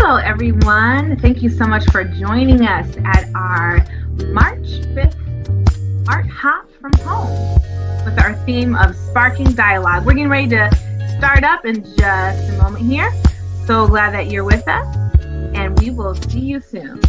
Hello, everyone. Thank you so much for joining us at our March 5th Art Hop from Home with our theme of sparking dialogue. We're getting ready to start up in just a moment here. So glad that you're with us, and we will see you soon.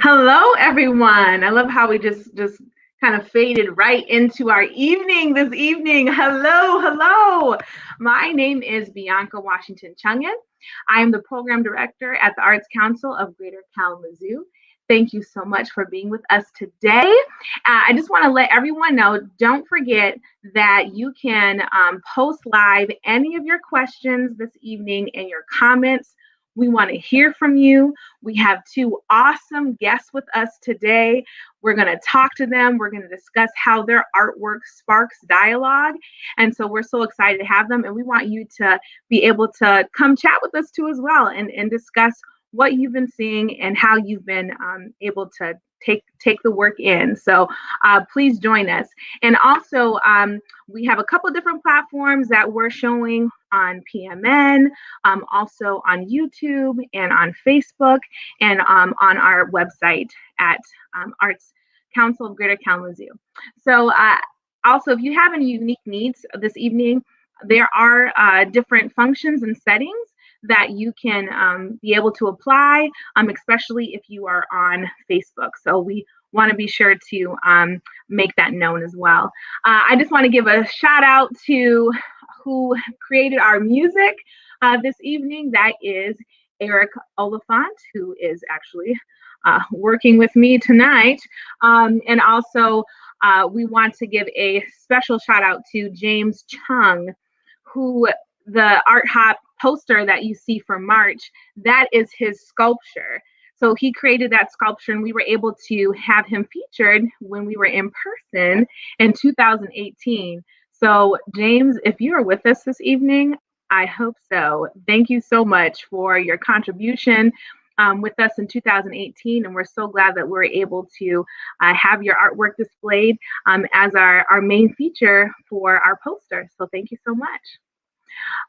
Hello, everyone. I love how we just kind of faded right into our evening this evening. Hello. My name is Bianca Washington Chungin. I am the program director at the Arts Council of Greater Kalamazoo. Thank you so much for being with us today. I just want to let everyone know, don't forget that you can post live any of your questions this evening and your comments. We want to hear from you. We have two awesome guests with us today. We're going to talk to them. We're going to discuss how their artwork sparks dialogue. And so we're so excited to have them. And we want you to be able to come chat with us too as well and discuss what you've been seeing and how you've been able to take the work in. So please join us. And also, we have a couple different platforms that we're showing on PMN, also on YouTube and on Facebook, and on our website at Arts Council of Greater Kalamazoo. So also, if you have any unique needs this evening, there are different functions and settings that you can be able to apply, especially if you are on Facebook. So we want to be sure to make that known as well. I just want to give a shout out to who created our music this evening. That is Eric Oliphant, who is actually working with me tonight. And also we want to give a special shout out to James Chung, who the Art Hop poster that you see for March, that is his sculpture. So he created that sculpture, and we were able to have him featured when we were in person in 2018. So James, if you are with us this evening, I hope so. Thank you so much for your contribution with us in 2018, and we're so glad that we're able to have your artwork displayed as our main feature for our poster. So thank you so much.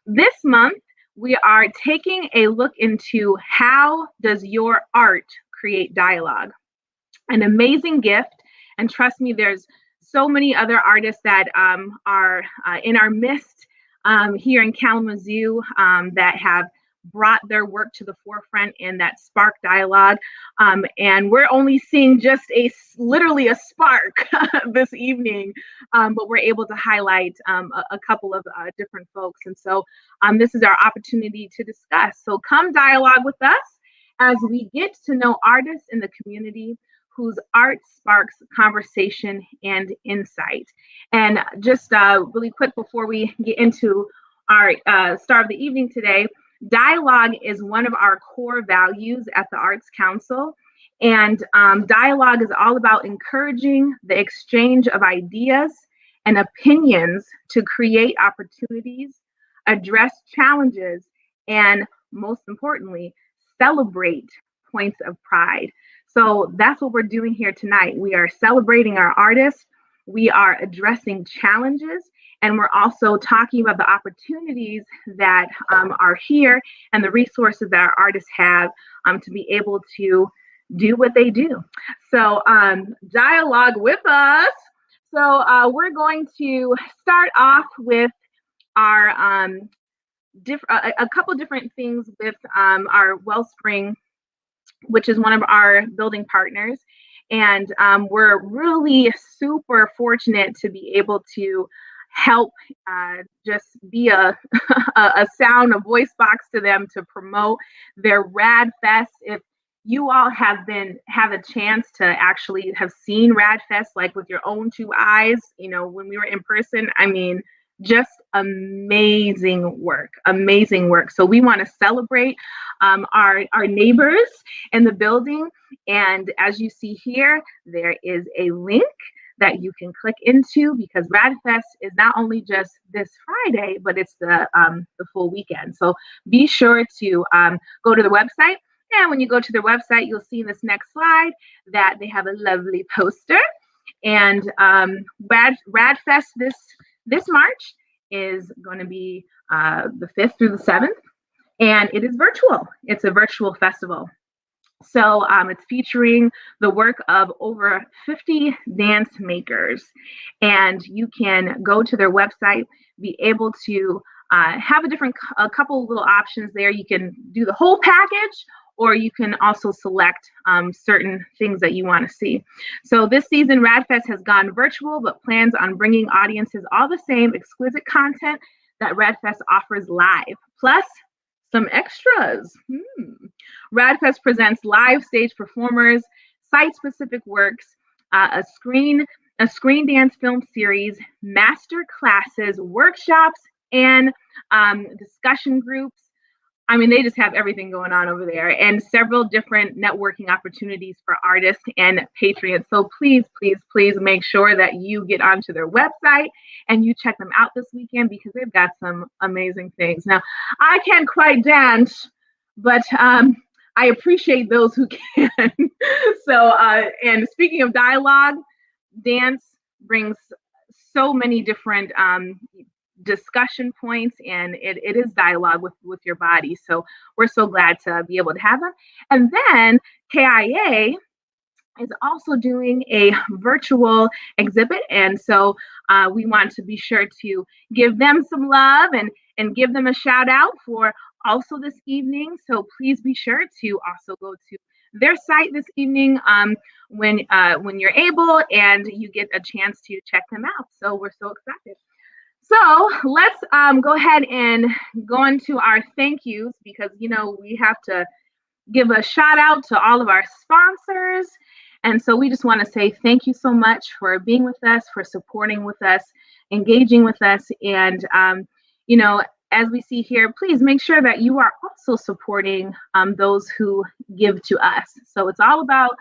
This month, we are taking a look into how does your art create dialogue. An amazing gift, and trust me, there's so many other artists that are in our midst here in Kalamazoo that have brought their work to the forefront and that sparked dialogue. And we're only seeing just literally a spark this evening, but we're able to highlight a couple of different folks. And so this is our opportunity to discuss. So come dialogue with us as we get to know artists in the community whose art sparks conversation and insight. And just really quick before we get into our star of the evening today, dialogue is one of our core values at the Arts Council. And dialogue is all about encouraging the exchange of ideas and opinions to create opportunities, address challenges, and most importantly, celebrate points of pride. So that's what we're doing here tonight. We are celebrating our artists, we are addressing challenges, and we're also talking about the opportunities that are here and the resources that our artists have to be able to do what they do. So dialogue with us. So we're going to start off with our a couple different things with our Wellspring, which is one of our building partners. And we're really super fortunate to be able to help just be a a voice box to them to promote their Rad Fest. If you all have a chance to actually have seen Rad Fest like with your own two eyes, you know, when we were in person, I mean, just amazing work. So we want to celebrate our neighbors in the building. And as you see here, there is a link that you can click into, because RadFest is not only just this Friday, but it's the full weekend. So be sure to go to the website. And when you go to their website, you'll see in this next slide that they have a lovely poster. And RadFest this March is going to be the 5th through the 7th, and it is virtual. It's a virtual festival. So it's featuring the work of over 50 dance makers, and you can go to their website, be able to have a couple little options there. You can do the whole package, or you can also select certain things that you want to see. So this season, RadFest has gone virtual, but plans on bringing audiences all the same exquisite content that RadFest offers live, plus some extras. RadFest presents live stage performers, site-specific works, a screen dance film series, master classes, workshops, and discussion groups. I mean, they just have everything going on over there, and several different networking opportunities for artists and patrons. So please, please, please make sure that you get onto their website and you check them out this weekend, because they've got some amazing things. Now, I can't quite dance, but I appreciate those who can. So, and speaking of dialogue, dance brings so many different discussion points, and it is dialogue with your body. So we're so glad to be able to have them. And then KIA is also doing a virtual exhibit, and so we want to be sure to give them some love and give them a shout out for also this evening. So please be sure to also go to their site this evening when you're able and you get a chance to check them out. So we're so excited. So let's go ahead and go into our thank yous, because, you know, we have to give a shout out to all of our sponsors. And so we just want to say thank you so much for being with us, for supporting with us, engaging with us. And, you know, as we see here, please make sure that you are also supporting those who give to us. So it's all about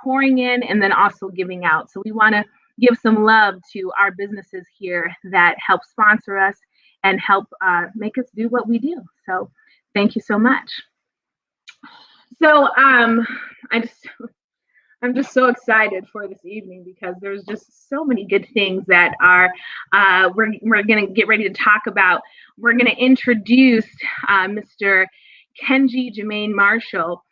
pouring in and then also giving out. So we want to give some love to our businesses here that help sponsor us and help make us do what we do. So thank you so much. So I'm just so excited for this evening, because there's just so many good things that are we're going to get ready to talk about. We're going to introduce Mr. Kenji Jermaine Marshall.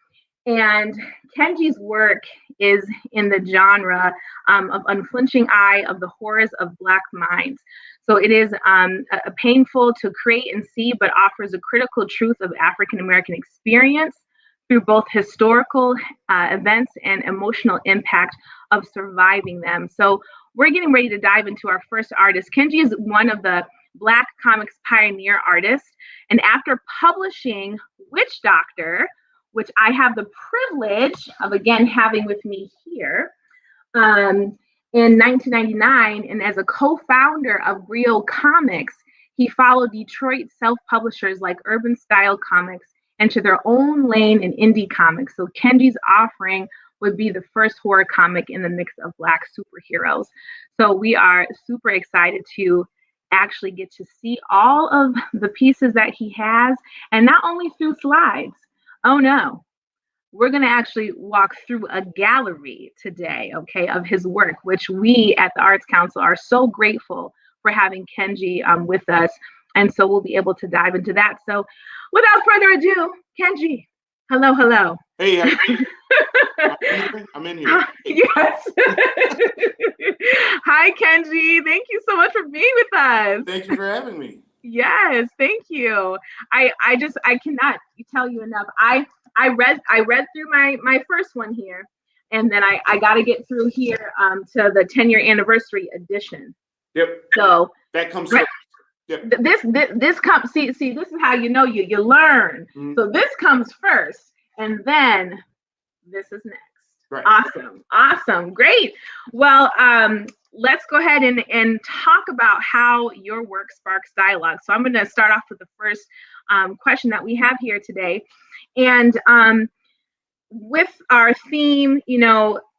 And Kenji's work is in the genre of unflinching eye of the horrors of Black minds. So it is a painful to create and see, but offers a critical truth of African American experience through both historical events and emotional impact of surviving them. So we're getting ready to dive into our first artist. Kenji is one of the Black comics pioneer artists. And after publishing Witch Doctor, which I have the privilege of again having with me here, in 1999, and as a co-founder of Brio Comics, he followed Detroit self-publishers like Urban Style Comics into their own lane in indie comics. So Kenji's offering would be the first horror comic in the mix of Black superheroes. So we are super excited to actually get to see all of the pieces that he has, and not only through slides. Oh no, we're going to actually walk through a gallery today, okay, of his work, which we at the Arts Council are so grateful for having Kenji with us. And so we'll be able to dive into that. So without further ado, Kenji, hello, hello. Hey, I'm in here. Yes. Hi, Kenji. Thank you so much for being with us. Thank you for having me. Yes, thank you. I cannot tell you enough. I read through my first one here, and then I got to get through here to the 10-year anniversary edition. Yep. So that comes first. Yep. This comes. See, this is how you know you learn. Mm-hmm. So this comes first, and then this is next. Right. Awesome, great. Well, let's go ahead and talk about how your work sparks dialogue. So I'm going to start off with the first question that we have here today. And with our theme,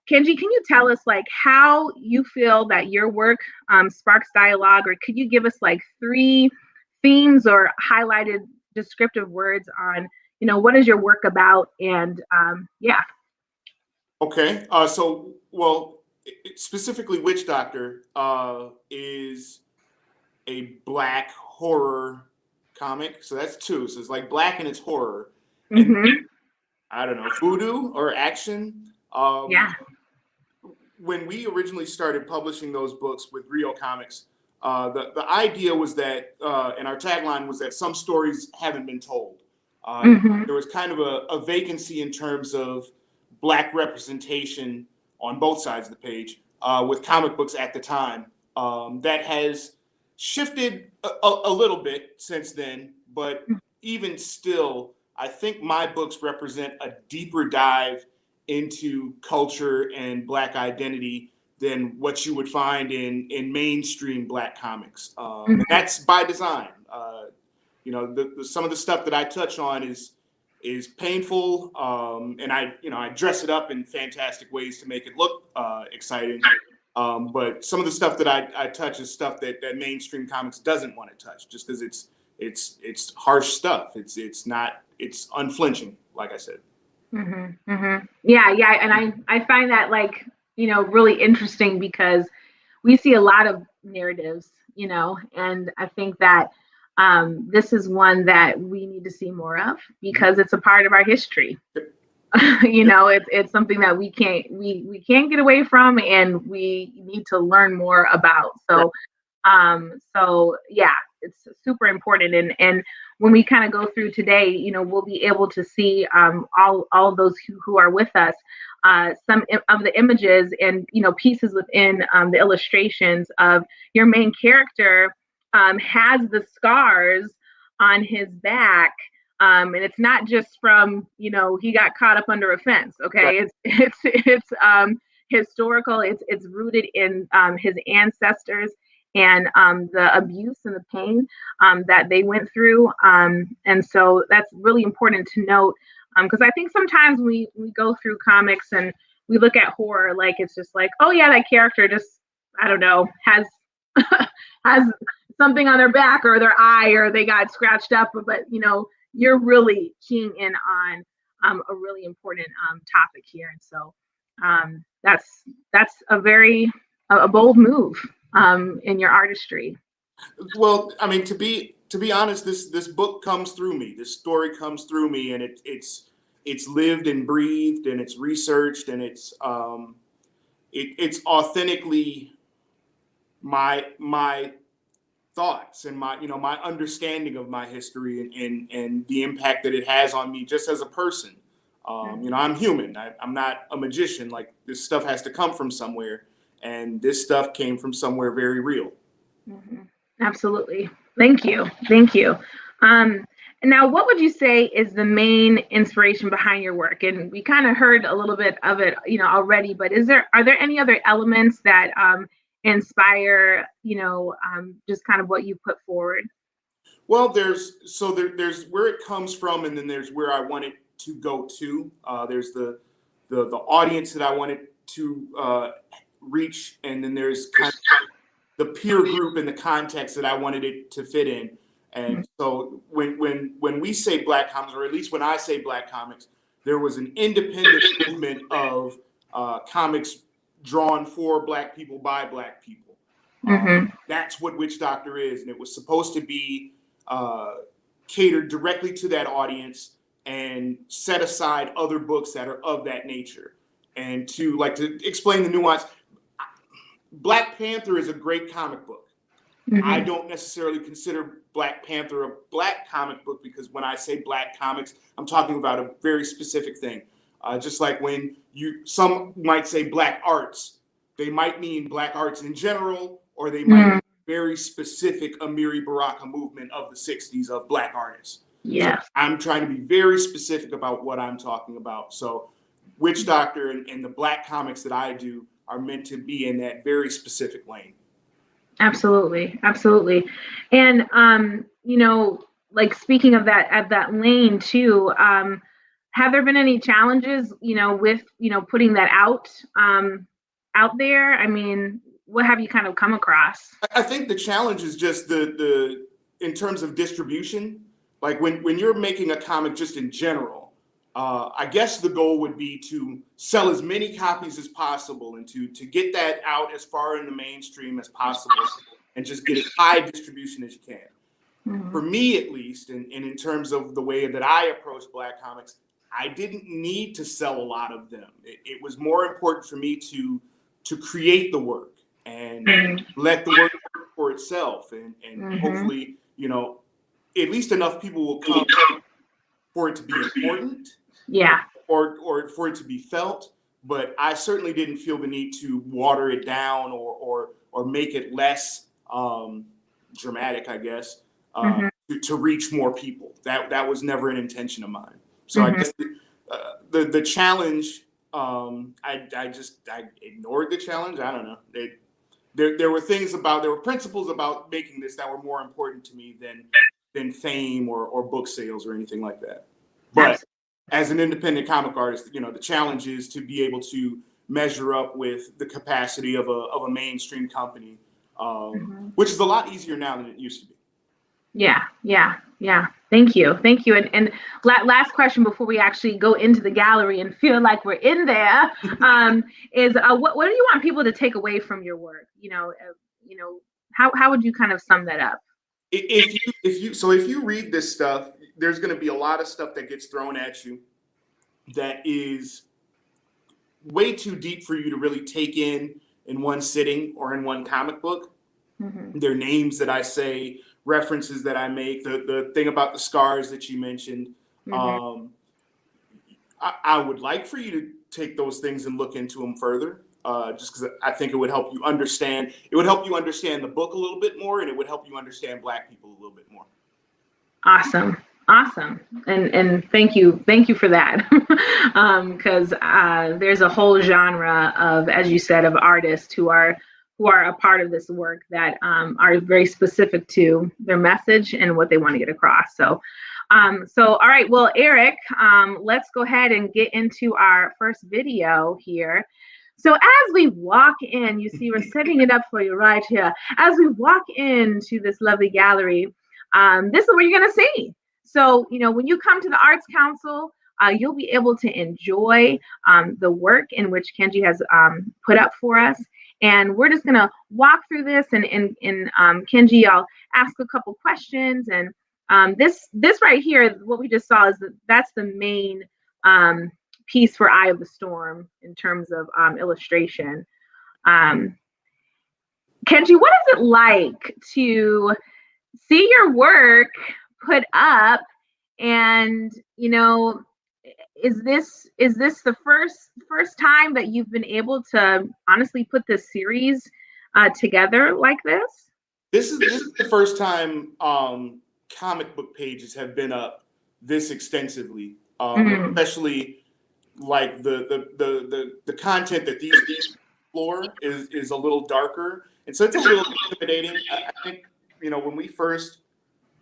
Kenji, can you tell us like how you feel that your work sparks dialogue, or could you give us like 3 themes or highlighted descriptive words on, what is your work about? And yeah. Okay. Specifically Witch Doctor is a Black horror comic. So that's 2. So it's like Black and it's horror. Mm-hmm. And, I don't know, voodoo or action. Yeah. When we originally started publishing those books with Rio Comics, the idea was that, and our tagline was that some stories haven't been told. Mm-hmm. There was kind of a vacancy in terms of Black representation on both sides of the page with comic books at the time. That has shifted a little bit since then, but even still, I think my books represent a deeper dive into culture and Black identity than what you would find in mainstream Black comics. And that's by design. Some of the stuff that I touch on is painful, and I dress it up in fantastic ways to make it look exciting. But some of the stuff that I touch is stuff that mainstream comics doesn't want to touch, just because it's harsh stuff. It's unflinching, like I said. Mm-hmm, mm-hmm. Yeah, and I find that really interesting because we see a lot of narratives, and I think that this is one that we need to see more of because it's a part of our history. It's something that we can't get away from, and we need to learn more about. So, so yeah, it's super important. And when we kind of go through today, we'll be able to see all those who are with us, some of the images and pieces within the illustrations of your main character has the scars on his back. And it's not just from, he got caught up under a fence. Okay. Right. It's historical. It's rooted in his ancestors and the abuse and the pain that they went through. And so that's really important to note because I think sometimes we go through comics and we look at horror like it's just like, oh yeah, that character just, I don't know, has something on their back or their eye or they got scratched up, but you're really keying in on a really important topic here. And so that's a bold move in your artistry. Well, I mean, to be honest, this book comes through me. This story comes through me, and it's lived and breathed, and it's researched, and it's authentically my thoughts and my understanding of my history and the impact that it has on me just as a person. I'm human. I'm not a magician. Like, this stuff has to come from somewhere, and this stuff came from somewhere very real. Mm-hmm. Absolutely. Thank you. Thank you. Now, what would you say is the main inspiration behind your work? And we kind of heard a little bit of it, already, but are there any other elements that inspire, just kind of what you put forward? Well, there's where it comes from, and then there's where I want it to go to. There's the audience that I wanted to reach, and then there's kind of the peer group and the context that I wanted it to fit in. And so when we say Black comics, or at least when I say Black comics, there was an independent movement of comics drawn for Black people by Black people. That's what Witch Doctor is, and it was supposed to be catered directly to that audience and set aside other books that are of that nature. And to explain the nuance, Black Panther is a great comic book. I don't necessarily consider Black Panther a Black comic book, because when I say Black comics, I'm talking about a very specific thing. Just like when some might say Black arts, they might mean Black arts in general, or they might be very specific Amiri Baraka movement of the 60s of Black artists. Yeah. So I'm trying to be very specific about what I'm talking about. So Witch Doctor and the Black comics that I do are meant to be in that very specific lane. Absolutely. Absolutely. And, speaking of that lane too, have there been any challenges, with, putting that out there? I mean, what have you kind of come across? I think the challenge is just the in terms of distribution, like when you're making a comic just in general, I guess the goal would be to sell as many copies as possible and to get that out as far in the mainstream as possible and just get as high distribution as you can. For me, at least, and in terms of the way that I approach Black comics, I didn't need to sell a lot of them. It was more important for me to create the work and let the work for itself, and hopefully, at least enough people will come for it to be important, or for it to be felt. But I certainly didn't feel the need to water it down or make it less dramatic, I guess, to reach more people. That was never an intention of mine. So I guess the challenge, I ignored the challenge. I don't know. There were principles about making this that were more important to me than fame or book sales or anything like that. But as an independent comic artist, the challenge is to be able to measure up with the capacity of a mainstream company, which is a lot easier now than it used to be. Yeah. Thank you. And last question before we actually go into the gallery and feel like we're in there, is what do you want people to take away from your work? How would you kind of sum that up? If you read this stuff, there's going to be a lot of stuff that gets thrown at you that is way too deep for you to really take in one sitting or in one comic book. There are names that I say, references that I make, the thing about the scars that you mentioned. I would like for you to take those things and look into them further, just because I think it would help you understand. It would help you understand the book a little bit more, and it would help you understand Black people a little bit more. Awesome. And thank you for that. Because there's a whole genre of, as you said, of artists who are a part of this work that are very specific to their message and what they want to get across. So all right, well, Eric, let's go ahead and get into our first video here. So as we walk in, you see, we're setting it up for you right here. As we walk into this lovely gallery, this is what you're going to see. So, when you come to the Arts Council, you'll be able to enjoy the work in which Kenji has put up for us. And we're just going to walk through this. And Kenji, I'll ask a couple questions. And this right here, what we just saw, that's the main piece for Eye of the Storm in terms of illustration. Kenji, what is it like to see your work put up, and is this the first time that you've been able to honestly put this series together like this? This is the first time comic book pages have been up this extensively, especially like the content that these explore is a little darker, and so it's a little intimidating. I think when we first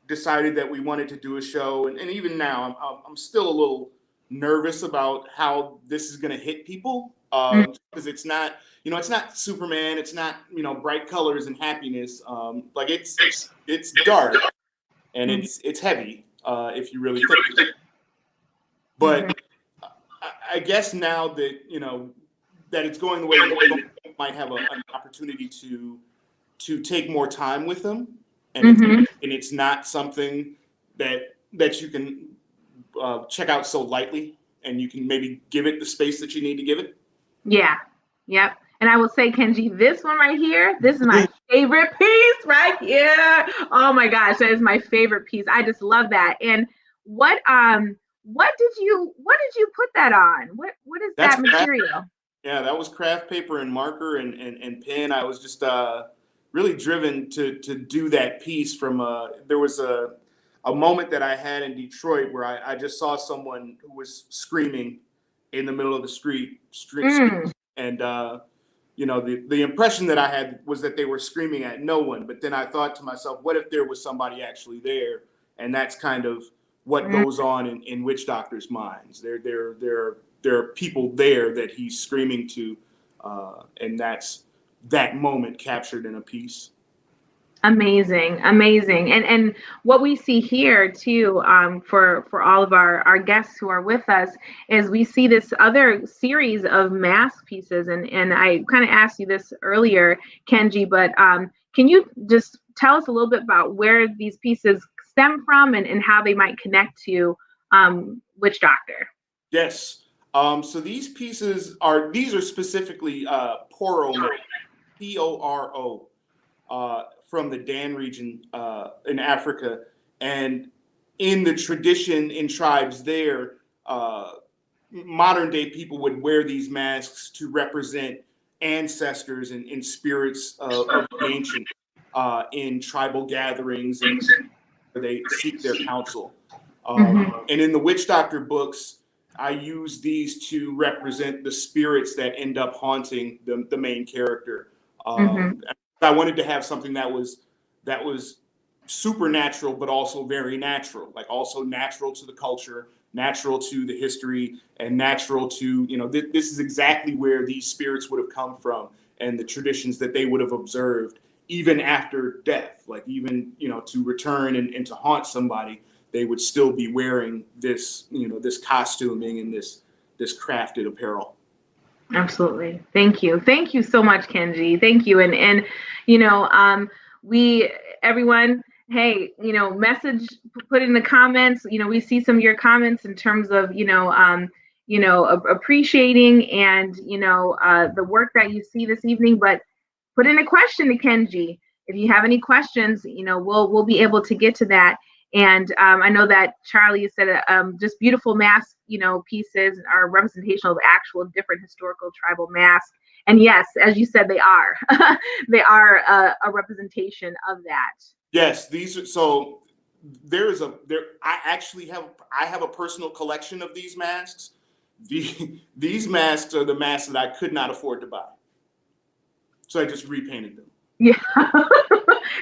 decided that we wanted to do a show, and even now I'm still a little nervous about how this is going to hit people, because it's not Superman, it's not bright colors and happiness, like it's dark and it's heavy, if you really think. But I guess now that that it's going the way we might have an opportunity to take more time with them, and it's not something that you can check out so lightly, and you can maybe give it the space that you need to give it. Yeah. Yep. And I will say, Kenji, this one right here, this is my favorite piece right here. Oh my gosh, that is my favorite piece. I just love that. And what did you put that on? What is that material? Yeah, that was craft paper and marker and pen. I was just really driven to do that piece from there was a moment that I had in Detroit where I just saw someone who was screaming in the middle of the street, and the impression that I had was that they were screaming at no one. But then I thought to myself, what if there was somebody actually there? And that's kind of what goes on in Witch Doctor's minds. There are people there that he's screaming to, and that's that moment captured in a piece. Amazing. And what we see here too, for all of our guests who are with us, is we see this other series of mask pieces. And I kind of asked you this earlier, Kenji, but can you just tell us a little bit about where these pieces stem from and how they might connect to Witch Doctor? Yes. So these pieces are specifically Poro, Poro, from the Dan region in Africa. And in the tradition in tribes there, modern day people would wear these masks to represent ancestors and spirits of the ancient in tribal gatherings, and where they seek their counsel. And in the Witch Doctor books, I use these to represent the spirits that end up haunting the main character. I wanted to have something that was supernatural, but also very natural, like also natural to the culture, natural to the history, and natural to, this is exactly where these spirits would have come from, and the traditions that they would have observed even after death, like even, to return and to haunt somebody, they would still be wearing this, this costuming and this crafted apparel. Absolutely. Thank you so much, Kenji. Thank you. And everyone, hey, message, put in the comments. We see some of your comments in terms of appreciating and the work that you see this evening. But put in a question to Kenji. If you have any questions, we'll be able to get to that. And I know that Charlie said just beautiful mask, pieces are a representation of actual different historical tribal masks. And yes, as you said, they are. They are a representation of that. Yes, these are. So I have a personal collection of these masks. These masks are the masks that I could not afford to buy, so I just repainted them. Yeah.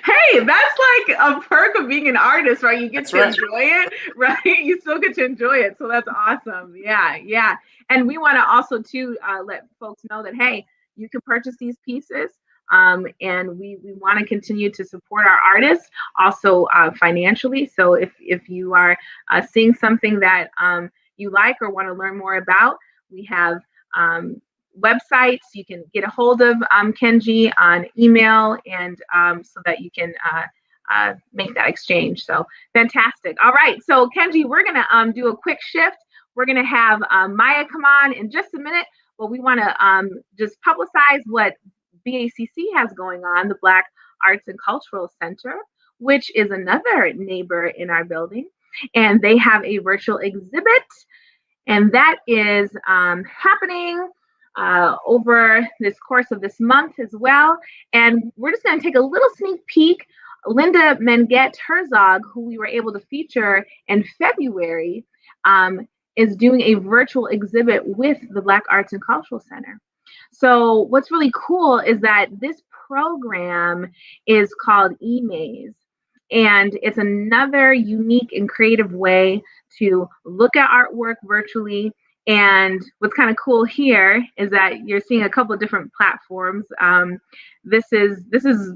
Hey, that's like a perk of being an artist, right? You get to enjoy it, right? You still get to enjoy it. So that's awesome. Yeah. And we want to also too let folks know that, hey, you can purchase these pieces. And we want to continue to support our artists also financially. So if you are seeing something that you like or want to learn more about, we have websites. You can get a hold of Kenji on email, and so that you can make that exchange. So fantastic. All right. So Kenji, we're going to do a quick shift. we're going to have Maya come on in just a minute, but we want to just publicize what BACC has going on, the Black Arts and Cultural Center, which is another neighbor in our building. And they have a virtual exhibit, and that is happening over this course of this month as well. And we're just going to take a little sneak peek. Linda Menget Herzog, who we were able to feature in February, is doing a virtual exhibit with the Black Arts and Cultural Center. So what's really cool is that this program is called eMaze, and it's another unique and creative way to look at artwork virtually. And what's kind of cool here is that you're seeing a couple of different platforms. This is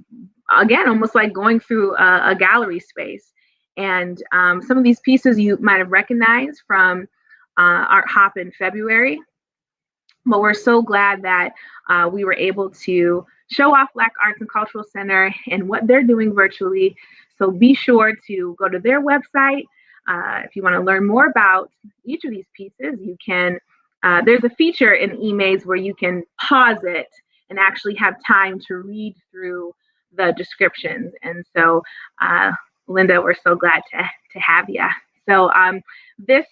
again almost like going through a gallery space. And some of these pieces you might have recognized from Art Hop in February. But we're so glad that we were able to show off Black Arts and Cultural Center and what they're doing virtually. So be sure to go to their website. If you want to learn more about each of these pieces, you can, there's a feature in eMaze where you can pause it and actually have time to read through the descriptions. And so, Linda, we're so glad to have you. So this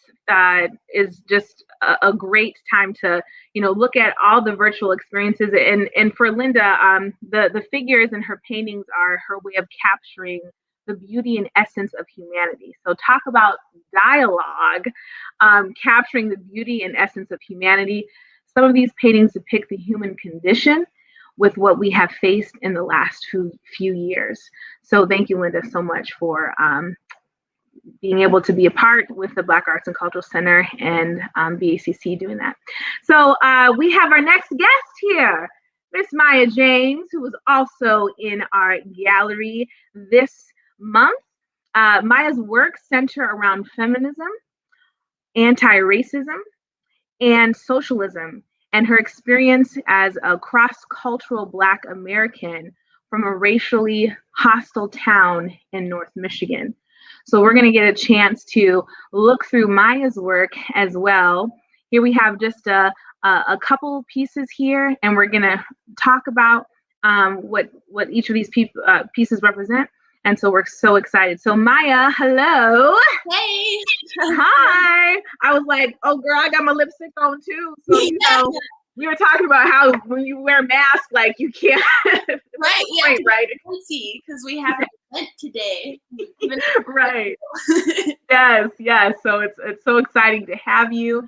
is just a great time to, look at all the virtual experiences. And for Linda, the figures in her paintings are her way of capturing the beauty and essence of humanity. So talk about dialogue, capturing the beauty and essence of humanity. Some of these paintings depict the human condition with what we have faced in the last few years. So thank you, Linda, so much for being able to be a part with the Black Arts and Cultural Center and BACC doing that. So we have our next guest here, Miss Maya James, who was also in our gallery this month. Maya's work center around feminism, anti-racism, and socialism, and her experience as a cross-cultural Black American from a racially hostile town in North Michigan. So we're going to get a chance to look through Maya's work as well. Here we have just a couple pieces here, and we're going to talk about what each of these pieces represent. And so we're so excited. So Maya, hello. Hey. Hi. I was like, oh girl, I got my lipstick on too. So we were talking about how when you wear masks, like you can't. Right. Yeah. Right. See, because we have an event today. Right. Yes. So it's so exciting to have you,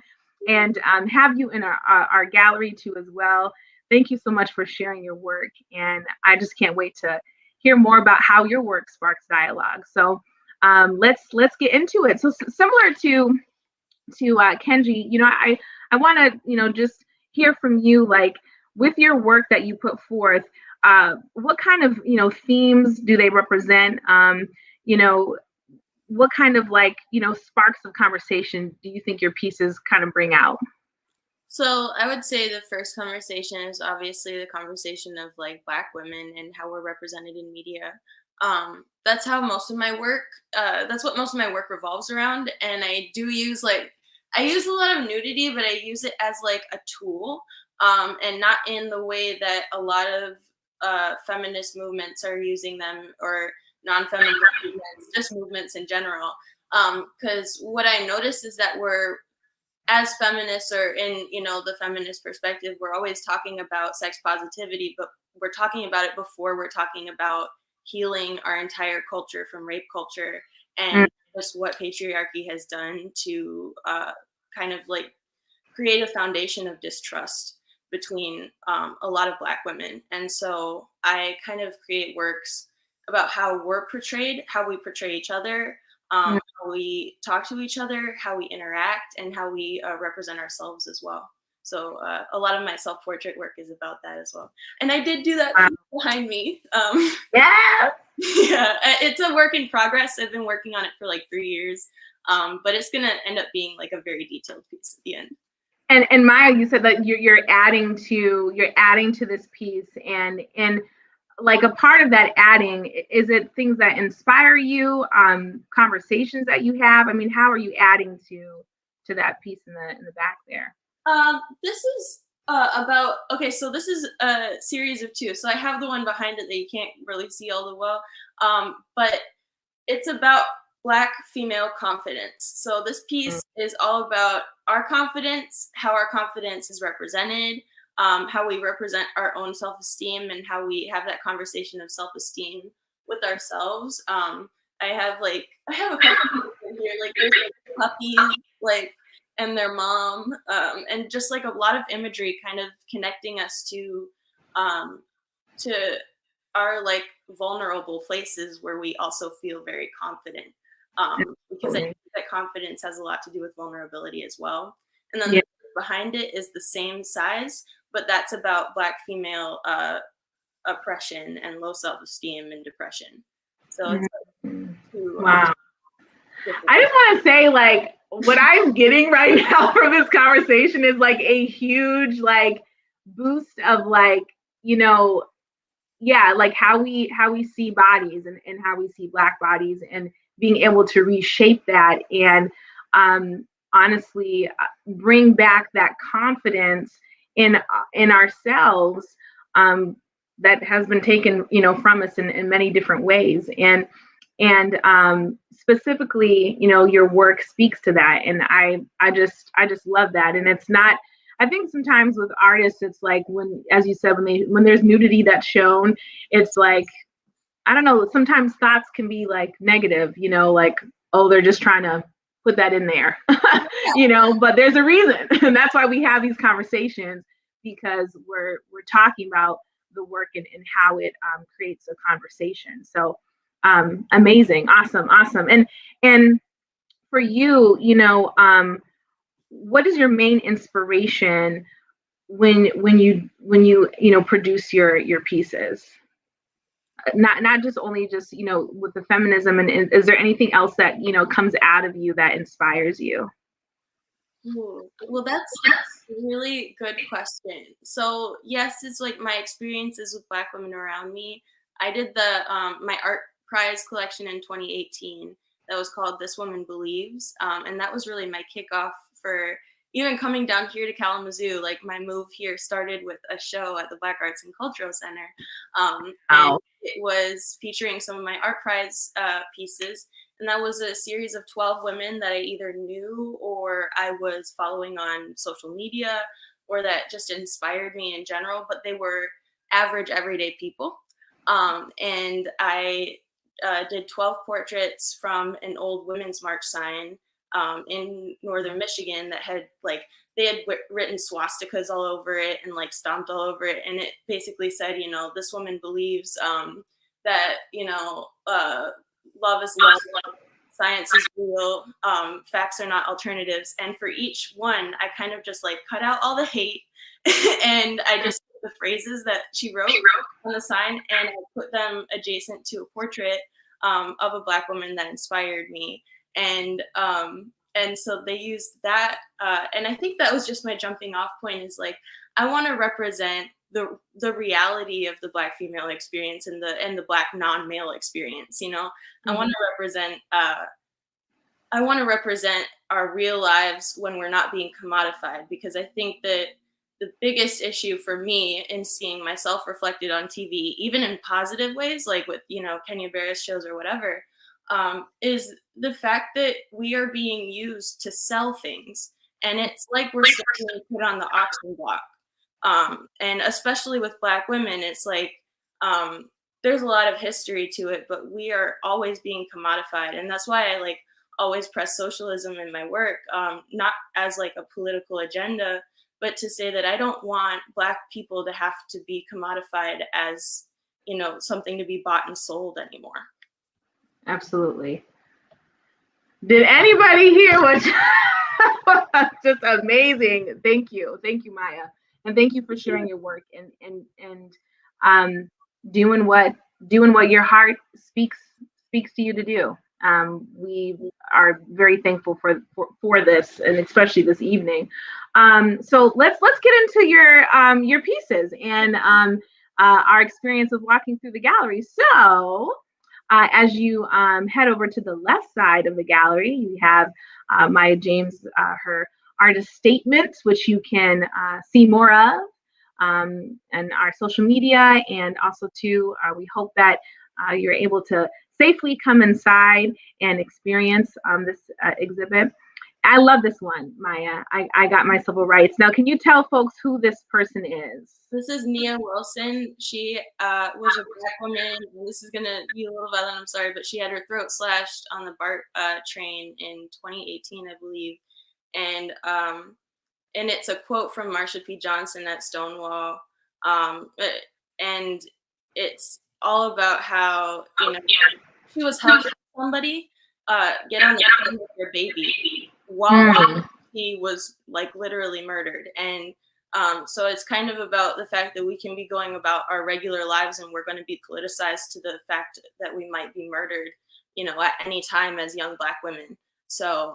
and have you in our gallery too as well. Thank you so much for sharing your work, and I just can't wait to hear more about how your work sparks dialogue. So let's get into it. So similar to Kenji, I want to just hear from you, like with your work that you put forth, what kind of themes do they represent? What kind of sparks of conversation do you think your pieces kind of bring out? So I would say the first conversation is obviously the conversation of like Black women and how we're represented in media. That's how most of my work, that's what most of my work revolves around. And I use a lot of nudity, but I use it as like a tool, and not in the way that a lot of feminist movements are using them, or non-feminist movements, just movements in general. Because what I noticed is that we're, as feminists, or in the feminist perspective, we're always talking about sex positivity, but we're talking about it before we're talking about healing our entire culture from rape culture and just what patriarchy has done to kind of like create a foundation of distrust between a lot of Black women. And so I kind of create works about how we're portrayed, how we portray each other, how we talk to each other, how we interact, and how we represent ourselves as well. So a lot of my self-portrait work is about that as well. And I did do that behind me. Yeah, it's a work in progress. I've been working on it for like 3 years, but it's gonna end up being like a very detailed piece at the end. And Maya, you said that you're adding to this piece, and like a part of that adding, is it things that inspire you, conversations that you have? I mean, how are you adding to to that piece in the back there? This is so this is a series of two. So I have the one behind it that you can't really see all the well. But it's about Black female confidence. So this piece is all about our confidence, how our confidence is represented, how we represent our own self-esteem, and how we have that conversation of self-esteem with ourselves. I have a couple here, like there's like puppies, like, and their mom, and just like a lot of imagery kind of connecting us to our like vulnerable places where we also feel very confident, because I think that confidence has a lot to do with vulnerability as well. And then the behind it is the same size, but that's about Black female oppression and low self-esteem and depression. So it's like two, wow. I just want to say, like, what I'm getting right now from this conversation is like a huge like boost of like, you know, like how we see bodies and how we see Black bodies, and being able to reshape that and honestly bring back that confidence in ourselves that has been taken, you know, from us in many different ways. And specifically, you know, your work speaks to that, and I just love that. And it's not, I think sometimes with artists, it's like when, as you said, when there's nudity that's shown, it's like, I don't know, sometimes thoughts can be like negative, you know, like, oh, they're just trying to put that in there, you know, but there's a reason. And that's why we have these conversations, because we're talking about the work and how it creates a conversation. So amazing, awesome. And for you, you know, what is your main inspiration when you know, produce your pieces? Not just only just, you know, with the feminism, and is there anything else that, you know, comes out of you that inspires you? Ooh, well, that's a really good question. So yes, it's like my experiences with Black women around me. I did the my art prize collection in 2018 that was called This Woman Believes, and that was really my kickoff for even coming down here to Kalamazoo. Like my move here started with a show at the Black Arts and Cultural Center, and it was featuring some of my art prize pieces. And that was a series of 12 women that I either knew or I was following on social media, or that just inspired me in general, but they were average, everyday people. And I did 12 portraits from an old Women's March sign in northern Michigan that had like, they had written swastikas all over it and like stomped all over it. And it basically said, you know, this woman believes that, you know, love is love, science is real, facts are not alternatives. And for each one, I kind of just like cut out all the hate and I just put the phrases that she wrote on the sign, and I put them adjacent to a portrait of a Black woman that inspired me. And so they used that, and I think that was just my jumping off point, is like, I want to represent the reality of the Black female experience and the Black non-male experience. You know, I want to represent our real lives when we're not being commodified, because I think that the biggest issue for me in seeing myself reflected on TV, even in positive ways, like with, you know, Kenya Barris shows or whatever, is the fact that we are being used to sell things. And it's like we're still being put on the auction block. And especially with Black women, it's like there's a lot of history to it, but we are always being commodified. And that's why I like always press socialism in my work, not as like a political agenda, but to say that I don't want Black people to have to be commodified as, you know, something to be bought and sold anymore. Absolutely. Did anybody hear what? Just amazing. Thank you, Maya, and thank you for sharing your work and doing what your heart speaks to you to do. We are very thankful for this, and especially this evening. So let's get into your pieces and our experience of walking through the gallery. So as you head over to the left side of the gallery, you have Maya James, her artist statements, which you can see more of and our social media. And also too, we hope that you're able to safely come inside and experience this exhibit. I love this one, Maya. I got my civil rights. Now, can you tell folks who this person is? This is Nia Wilson. She was a Black woman. This is going to be a little violent, I'm sorry, but she had her throat slashed on the BART train in 2018, I believe. And it's a quote from Marsha P. Johnson at Stonewall. And it's all about how, she was helping somebody get on the phone with their baby while he was like literally murdered. And so it's kind of about the fact that we can be going about our regular lives and we're going to be politicized to the fact that we might be murdered, at any time as young Black women. So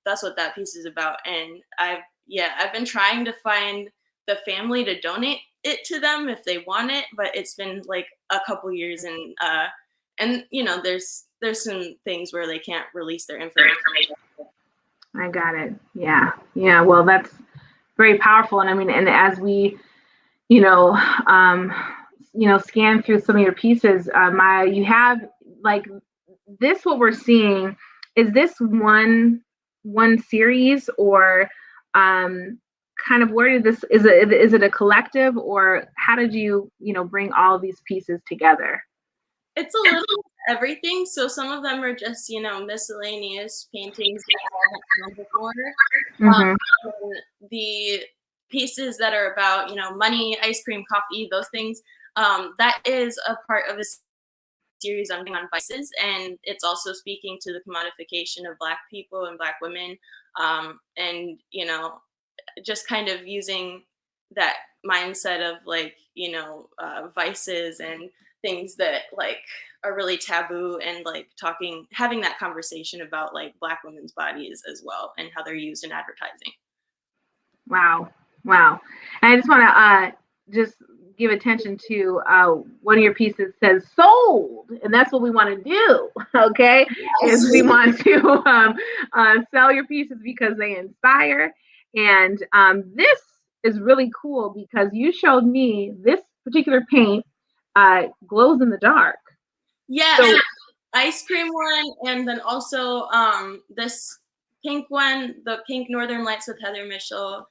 that's what that piece is about. And I've been trying to find the family to donate it to them if they want it, but it's been like a couple years, and there's some things where they can't release their information. I got it. Yeah. Well, that's very powerful. And I mean, and as we, scan through some of your pieces, Maya, you have like this. What we're seeing is this one series, or kind of where did this? Is it a collective, or how did you bring all of these pieces together? It's a little everything. So some of them are just, miscellaneous paintings that I haven't done before. The pieces that are about, money, ice cream, coffee, those things, that is a part of a series I'm doing on vices. And it's also speaking to the commodification of Black people and Black women. And, just kind of using that mindset of like, vices and things that like are really taboo, and like having that conversation about like Black women's bodies as well and how they're used in advertising. Wow. And I just want to just give attention to one of your pieces says sold, and that's what we want to do. Okay, yes. Is we want to sell your pieces because they inspire, and this is really cool because you showed me this particular paint glows in the dark. Yeah, so ice cream one, and then also this pink one, the pink Northern Lights with Heather Mitchell.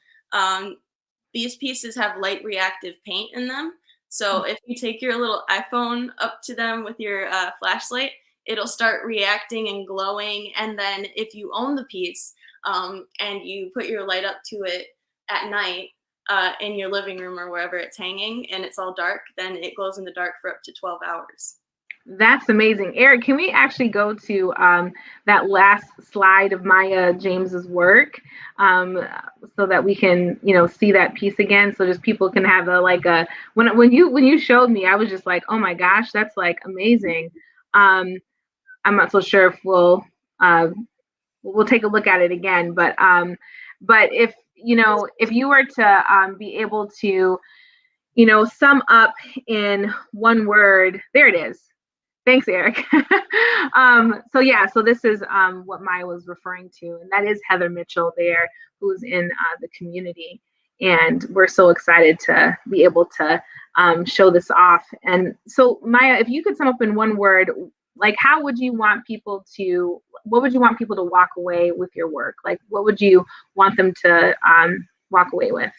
These pieces have light reactive paint in them. So if you take your little iPhone up to them with your flashlight, it'll start reacting and glowing. And then if you own the piece and you put your light up to it at night in your living room or wherever it's hanging and it's all dark, then it glows in the dark for up to 12 hours. That's amazing. Eric, can we actually go to that last slide of Maya James's work so that we can, see that piece again, so just people can have when you showed me, I was just like, oh my gosh, that's like amazing. I'm not so sure if we'll take a look at it again, but if you were to be able to, sum up in one word, there it is. Thanks, Eric. So this is what Maya was referring to, and that is Heather Mitchell there, who's in the community. And we're so excited to be able to show this off. And so, Maya, if you could sum up in one word, like what would you want people to walk away with your work? Like, what would you want them to walk away with?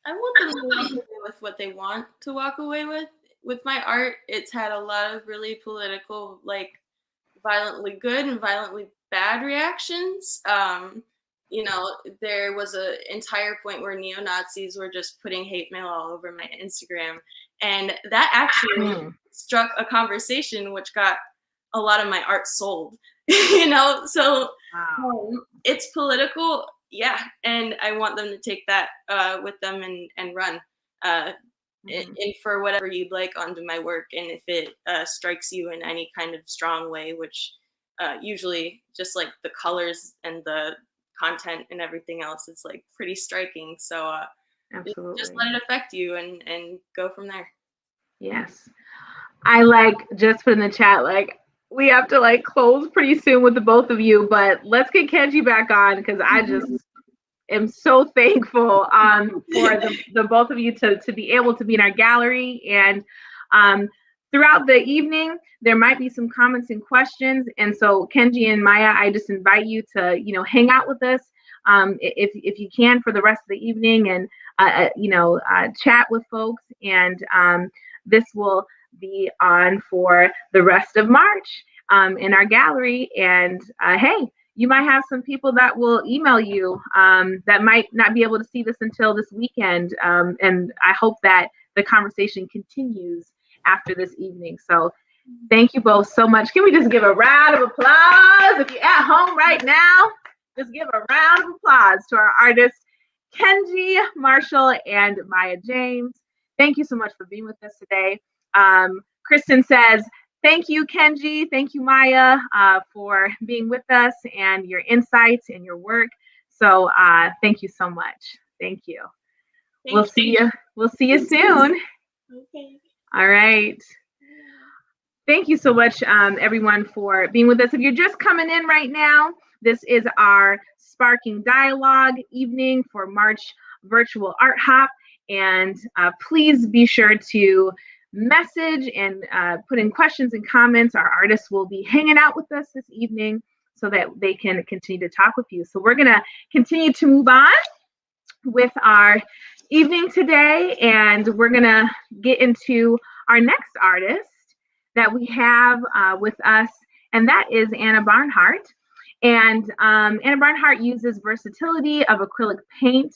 I want them to walk away with what they want to walk away with. With my art, it's had a lot of really political, like violently good and violently bad reactions. There was an entire point where neo-Nazis were just putting hate mail all over my Instagram. And that actually struck a conversation which got a lot of my art sold, So it's political. Yeah, and I want them to take that with them and run and for whatever you'd like onto my work. And if it strikes you in any kind of strong way, which usually just like the colors and the content and everything else, it's like pretty striking. So just let it affect you and go from there. Yes. I just put in the chat, we have to like close pretty soon with the both of you, but let's get Kenji back on because I just am so thankful for the both of you to be able to be in our gallery. And throughout the evening, there might be some comments and questions. And so Kenji and Maya, I just invite you to, hang out with us if you can for the rest of the evening and, chat with folks. And this will be on for the rest of March in our gallery. And hey, you might have some people that will email you that might not be able to see this until this weekend. And I hope that the conversation continues after this evening. So thank you both so much. Can we just give a round of applause? If you're at home right now, just give a round of applause to our artists, Kenji Marshall and Maya James. Thank you so much for being with us today. Kristen says, thank you, Kenji. Thank you, Maya, for being with us and your insights and your work. So thank you so much. Thank you. We'll see you. We'll see you soon. Okay. All right. Thank you so much, everyone, for being with us. If you're just coming in right now, this is our Sparking Dialogue evening for March Virtual Art Hop. And please be sure to message and put in questions and comments. Our artists will be hanging out with us this evening so that they can continue to talk with you. So we're going to continue to move on with our evening today, and we're going to get into our next artist that we have with us, and that is Anna Barnhart. And Anna Barnhart uses versatility of acrylic paint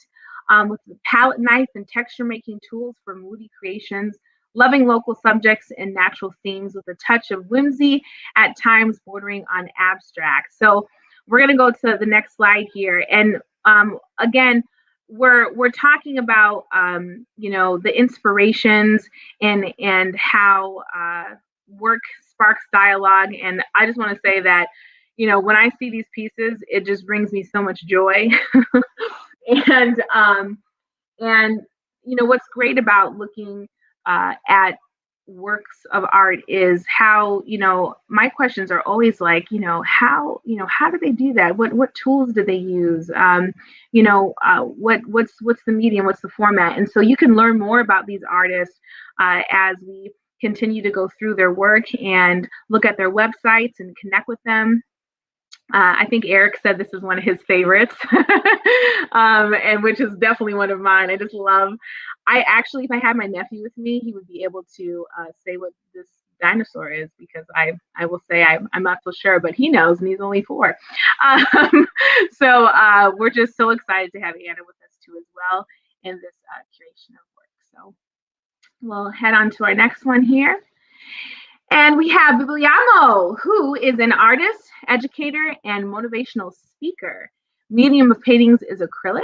with the palette knife and texture making tools for moody creations, loving local subjects and natural themes with a touch of whimsy, at times bordering on abstract. So we're going to go to the next slide here. And again, we're talking about the inspirations and how work sparks dialogue. And I just want to say that when I see these pieces, it just brings me so much joy. and what's great about looking at works of art is how my questions are always like how do they do that, what tools do they use, what's the medium, what's the format. And so you can learn more about these artists as we continue to go through their work and look at their websites and connect with them. I think Eric said this is one of his favorites, and which is definitely one of mine. I just love. I actually, if I had my nephew with me, he would be able to say what this dinosaur is, because I will say I'm not so sure, but he knows, and he's only 4. So we're just so excited to have Anna with us too as well in this curation of work. So we'll head on to our next one here. And we have Bibliamo, who is an artist, educator, and motivational speaker. Medium of paintings is acrylic,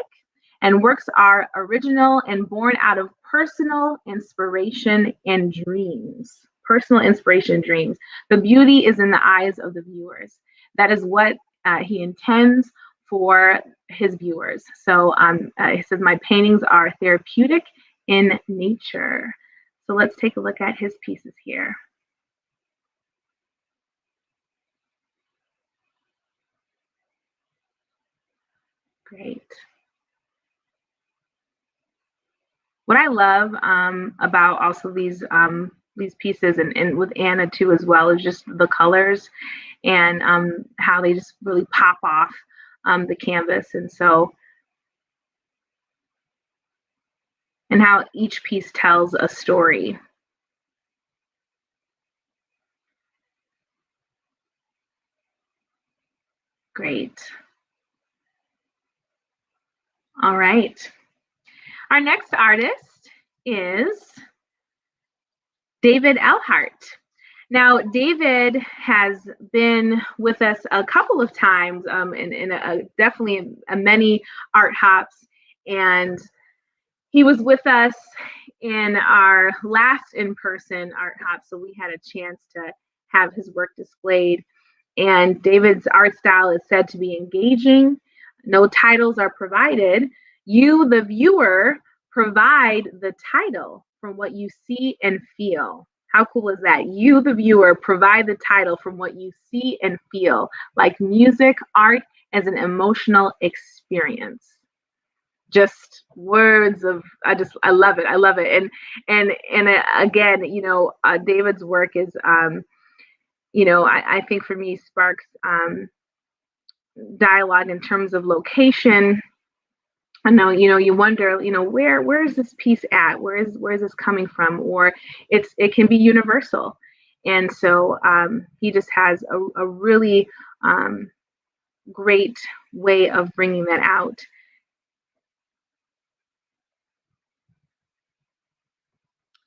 and works are original and born out of personal inspiration and dreams. Personal inspiration and dreams. The beauty is in the eyes of the viewers. That is what he intends for his viewers. So he says, my paintings are therapeutic in nature. So let's take a look at his pieces here. Great. What I love about also these pieces and with Anna too as well is just the colors and how they just really pop off the canvas, and how each piece tells a story. Great. All right. Our next artist is David Elhart. Now, David has been with us a couple of times in definitely many art hops, and he was with us in our last in-person art hop, so we had a chance to have his work displayed. And David's art style is said to be engaging. No titles are provided. You, the viewer, provide the title from what you see and feel. How cool is that? You, the viewer, provide the title from what you see and feel, like music, art as an emotional experience. Just words of, I love it. I love it. And again, David's work is, I think for me sparks dialogue in terms of location. I know, you wonder, where is this piece at? Where is this coming from? Or it can be universal. And so he just has a really great way of bringing that out.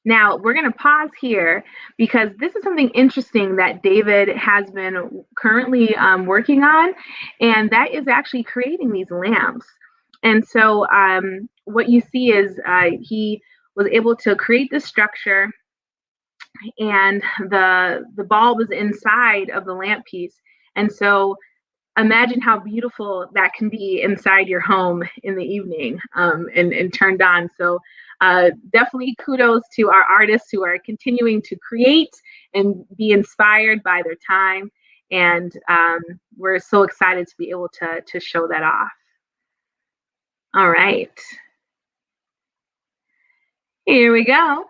Now, we're going to pause here because this is something interesting that David has been currently working on, and that is actually creating these lamps. And so what you see is he was able to create this structure, and the bulb is inside of the lamp piece. And so imagine how beautiful that can be inside your home in the evening and turned on. So definitely kudos to our artists who are continuing to create and be inspired by their time. And we're so excited to be able to show that off. All right. Here we go.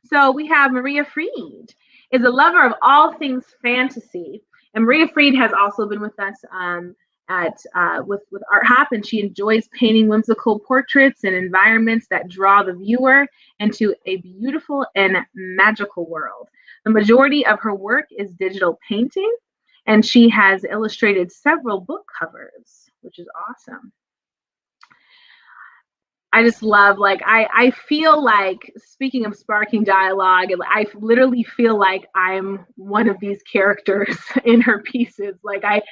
So we have Maria Fried, is a lover of all things fantasy. And Maria Fried has also been with us with Art Hop, and she enjoys painting whimsical portraits and environments that draw the viewer into a beautiful and magical world. The majority of her work is digital painting, and she has illustrated several book covers, which is awesome. I just love, I feel like, speaking of sparking dialogue, I literally feel like I'm one of these characters in her pieces. It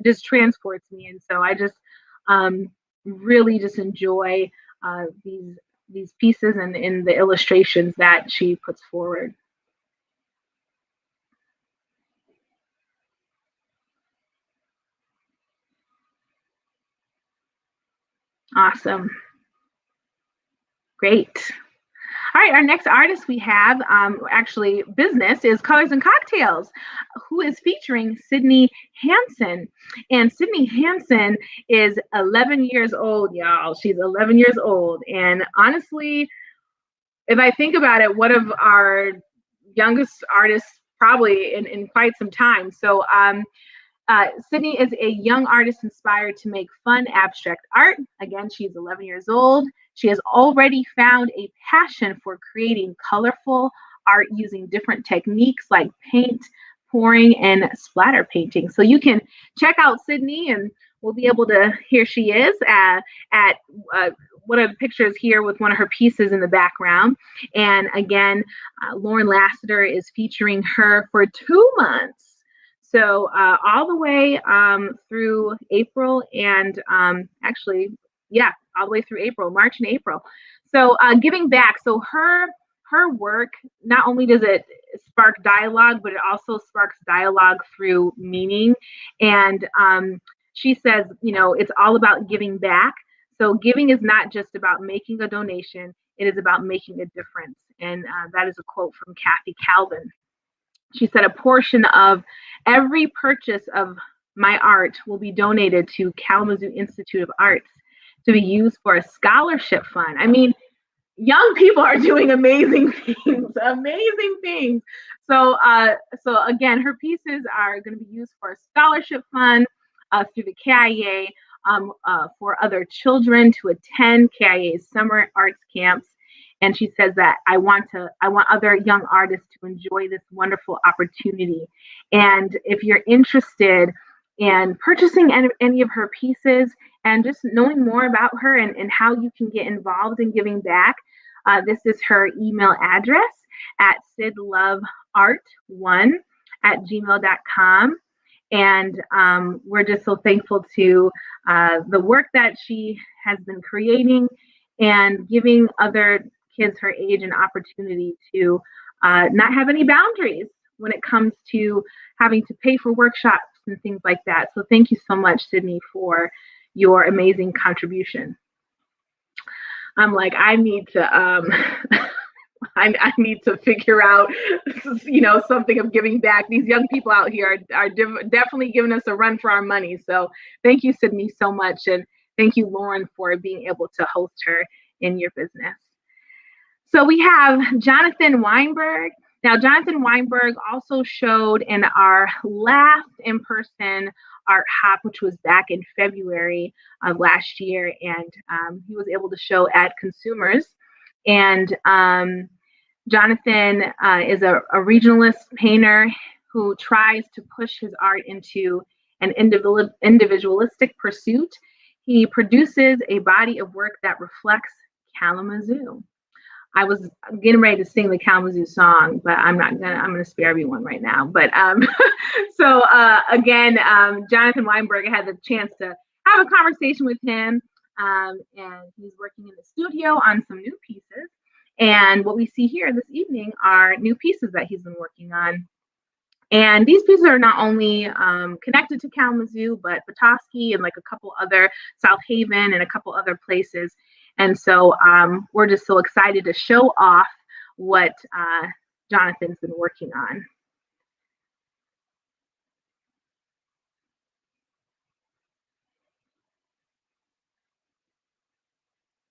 just transports me. And so I just really just enjoy these pieces and the illustrations that she puts forward. Awesome. Great. All right, our next artist we have, actually business, is Colors and Cocktails, who is featuring Sydney Hansen. And Sydney Hansen is 11 years old, y'all. She's 11 years old. And honestly, if I think about it, one of our youngest artists probably in quite some time. So Sydney is a young artist inspired to make fun, abstract art. Again, she's 11 years old. She has already found a passion for creating colorful art using different techniques like paint, pouring, and splatter painting. So you can check out Sydney, and we'll be able to, here she is at one of the pictures here with one of her pieces in the background. And again, Lauren Lassiter is featuring her for 2 months. So all the way through April, and all the way through April, March and April. So giving back. So her work, not only does it spark dialogue, but it also sparks dialogue through meaning. And she says, it's all about giving back. So giving is not just about making a donation, it is about making a difference. And that is a quote from Kathy Calvin. She said, a portion of every purchase of my art will be donated to Kalamazoo Institute of Arts to be used for a scholarship fund. I mean, young people are doing amazing things. So again, her pieces are going to be used for a scholarship fund through the KIA for other children to attend KIA's summer arts camps. And she says that I want other young artists to enjoy this wonderful opportunity. And if you're interested in purchasing any of her pieces and just knowing more about her and how you can get involved in giving back, this is her email address at sidloveart1@gmail.com. And we're just so thankful to the work that she has been creating and giving other kids her age an opportunity to not have any boundaries when it comes to having to pay for workshops and things like that. So thank you so much, Sydney, for your amazing contribution. I'm like, I need to I need to figure out, something of giving back. These young people out here are definitely giving us a run for our money. So thank you, Sydney, so much. And thank you, Lauren, for being able to host her in your business. So we have Jonathan Wijnberg. Now, Jonathan Wijnberg also showed in our last in-person art hop, which was back in February of last year. And he was able to show at Consumers. And Jonathan is a regionalist painter who tries to push his art into an individualistic pursuit. He produces a body of work that reflects Kalamazoo. I was getting ready to sing the Kalamazoo song, but I'm gonna spare everyone right now. But again, Jonathan Wijnberg, had the chance to have a conversation with him, and he's working in the studio on some new pieces. And what we see here this evening are new pieces that he's been working on. And these pieces are not only connected to Kalamazoo, but Petoskey and like a couple other, South Haven and a couple other places. And so we're just so excited to show off what Jonathan's been working on.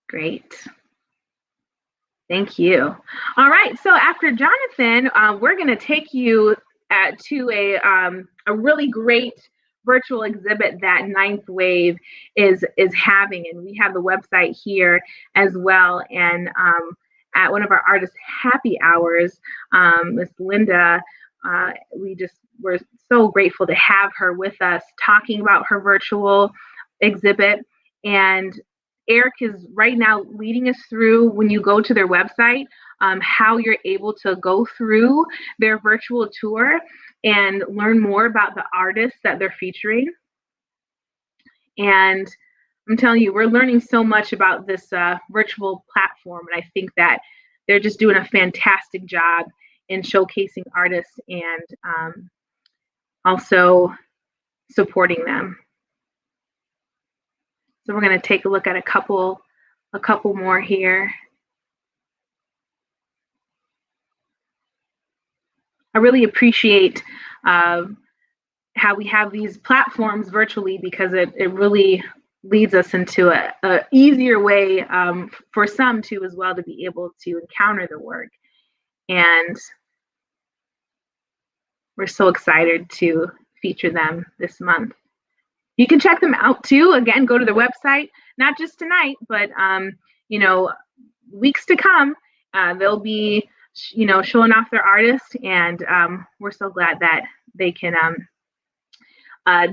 Great. Thank you. All right. So after Jonathan, we're going to take you to a really great virtual exhibit that Ninth Wave is having, and we have the website here as well. And at one of our artist happy hours, Miss Linda, we're so grateful to have her with us talking about her virtual exhibit. And Eric is right now leading us through, when you go to their website, how you're able to go through their virtual tour and learn more about the artists that they're featuring. And I'm telling you, we're learning so much about this virtual platform. And I think that they're just doing a fantastic job in showcasing artists and also supporting them. So we're going to take a look at a couple more here. I really appreciate how we have these platforms virtually, because it really leads us into a easier way for some to as well to be able to encounter the work. And we're so excited to feature them this month. You can check them out too. Again, go to their website, not just tonight, but weeks to come. They'll be showing off their artists, and we're so glad that they can